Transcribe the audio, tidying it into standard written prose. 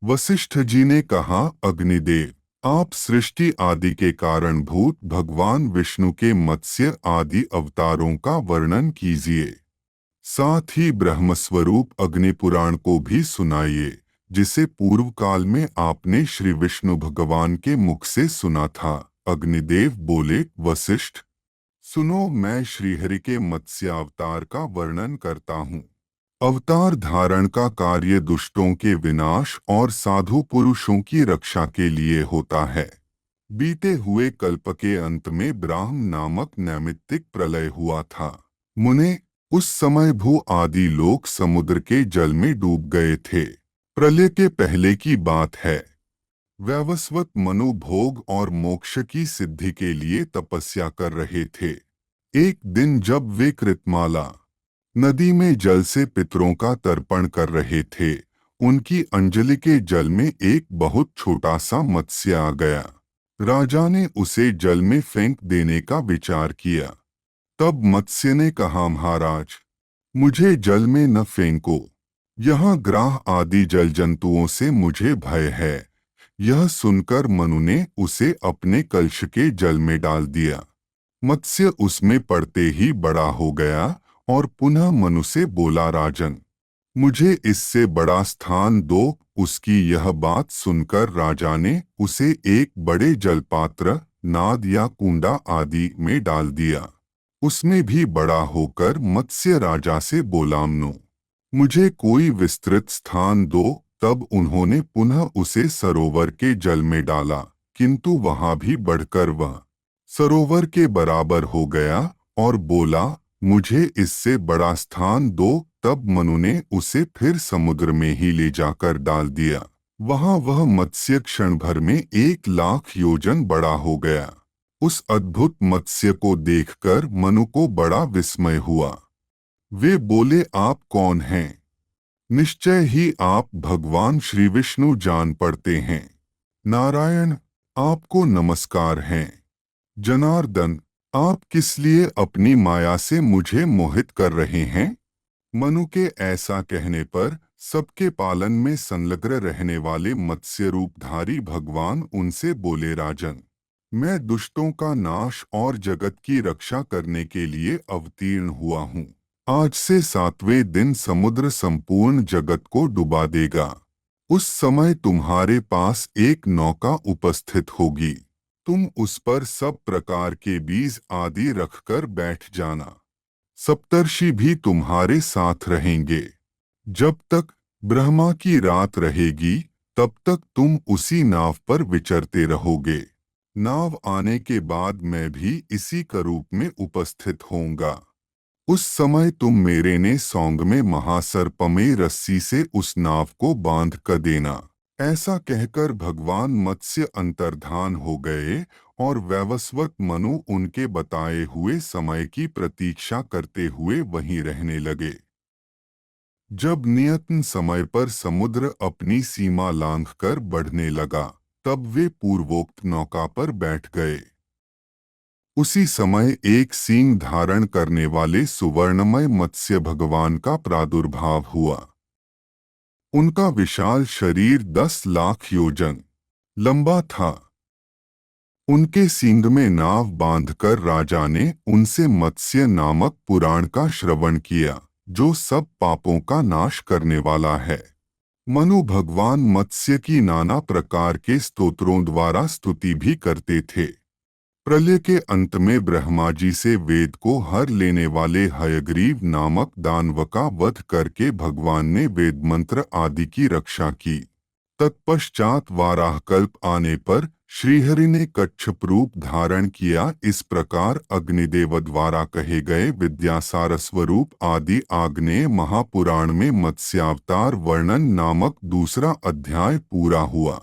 वशिष्ठ जी ने कहा, अग्निदेव, आप सृष्टि आदि के कारणभूत भगवान विष्णु के मत्स्य आदि अवतारों का वर्णन कीजिए। साथ ही ब्रह्मस्वरूप अग्नि पुराण को भी सुनाइए, जिसे पूर्व काल में आपने श्री विष्णु भगवान के मुख से सुना था। अग्निदेव बोले, वशिष्ठ, सुनो, मैं श्रीहरि के मत्स्य अवतार का वर्णन करता हूँ। अवतार धारण का कार्य दुष्टों के विनाश और साधु पुरुषों की रक्षा के लिए होता है। बीते हुए कल्प के अंत में ब्राह्म नामक नैमित्तिक प्रलय हुआ था। मुने, उस समय भू आदि लोग समुद्र के जल में डूब गए थे। प्रलय के पहले की बात है। वैवस्वत मनु भोग और मोक्ष की सिद्धि के लिए तपस्या कर रहे थे। एक दिन जब वे कृतमाला नदी में जल से पितरों का तर्पण कर रहे थे, उनकी अंजलि के जल में एक बहुत छोटा सा मत्स्य आ गया। राजा ने उसे जल में फेंक देने का विचार किया। तब मत्स्य ने कहा, महाराज, मुझे जल में न फेंको। यहाँ ग्राह आदि जल जंतुओं से मुझे भय है। यह सुनकर मनु ने उसे अपने कलश के जल में डाल दिया। मत्स्य उसमें पड़ते ही बड़ा हो गया और पुनः मनु से बोला, राजन, मुझे इससे बड़ा स्थान दो। उसकी यह बात सुनकर राजा ने उसे एक बड़े जलपात्र, नाद या कुंडा आदि में डाल दिया। उसमें भी बड़ा होकर मत्स्य राजा से बोला, मनु, मुझे कोई विस्तृत स्थान दो। तब उन्होंने पुनः उसे सरोवर के जल में डाला, किंतु वहां भी बढ़कर वह सरोवर के बराबर हो गया और बोला, मुझे इससे बड़ा स्थान दो। तब मनु ने उसे फिर समुद्र में ही ले जाकर डाल दिया। वहां वह मत्स्य क्षण भर में 1,00,000 योजन बड़ा हो गया। उस अद्भुत मत्स्य को देखकर मनु को बड़ा विस्मय हुआ। वे बोले, आप कौन हैं? निश्चय ही आप भगवान श्री विष्णु जान पड़ते हैं। नारायण, आपको नमस्कार हैं। जनार्दन, आप किस लिए अपनी माया से मुझे मोहित कर रहे हैं? मनु के ऐसा कहने पर सबके पालन में संलग्न रहने वाले मत्स्य रूपधारी भगवान उनसे बोले, राजन, मैं दुष्टों का नाश और जगत की रक्षा करने के लिए अवतीर्ण हुआ हूँ। आज से 7वें दिन समुद्र संपूर्ण जगत को डुबा देगा। उस समय तुम्हारे पास एक नौका उपस्थित होगी। तुम उस पर सब प्रकार के बीज आदि रखकर बैठ जाना। सप्तर्षि भी तुम्हारे साथ रहेंगे। जब तक ब्रह्मा की रात रहेगी, तब तक तुम उसी नाव पर विचरते रहोगे। नाव आने के बाद मैं भी इसी करूप में उपस्थित होऊंगा। उस समय तुम मेरे ने सौंग में महासर्प में रस्सी से उस नाव को बांध कर देना। ऐसा कहकर भगवान मत्स्य अंतर्धान हो गए और वैवस्वत मनु उनके बताए हुए समय की प्रतीक्षा करते हुए वहीं रहने लगे। जब नियत समय पर समुद्र अपनी सीमा लांघकर बढ़ने लगा, तब वे पूर्वोक्त नौका पर बैठ गए। उसी समय एक सींग धारण करने वाले सुवर्णमय मत्स्य भगवान का प्रादुर्भाव हुआ। उनका विशाल शरीर 10,00,000 योजन लंबा था। उनके सींग में नाव बांधकर राजा ने उनसे मत्स्य नामक पुराण का श्रवण किया, जो सब पापों का नाश करने वाला है। मनु भगवान मत्स्य की नाना प्रकार के स्तोत्रों द्वारा स्तुति भी करते थे। प्रलय के अंत में ब्रह्मा जी से वेद को हर लेने वाले हयग्रीव नामक दानव का वध करके भगवान ने वेद मंत्र आदि की रक्षा की। तत्पश्चात वाराह कल्प आने पर श्रीहरि ने कच्छप रूप धारण किया। इस प्रकार अग्निदेव द्वारा कहे गए विद्यासार स्वरूप आदि आग्नेय महापुराण में मत्स्यावतार वर्णन नामक दूसरा अध्याय पूरा हुआ।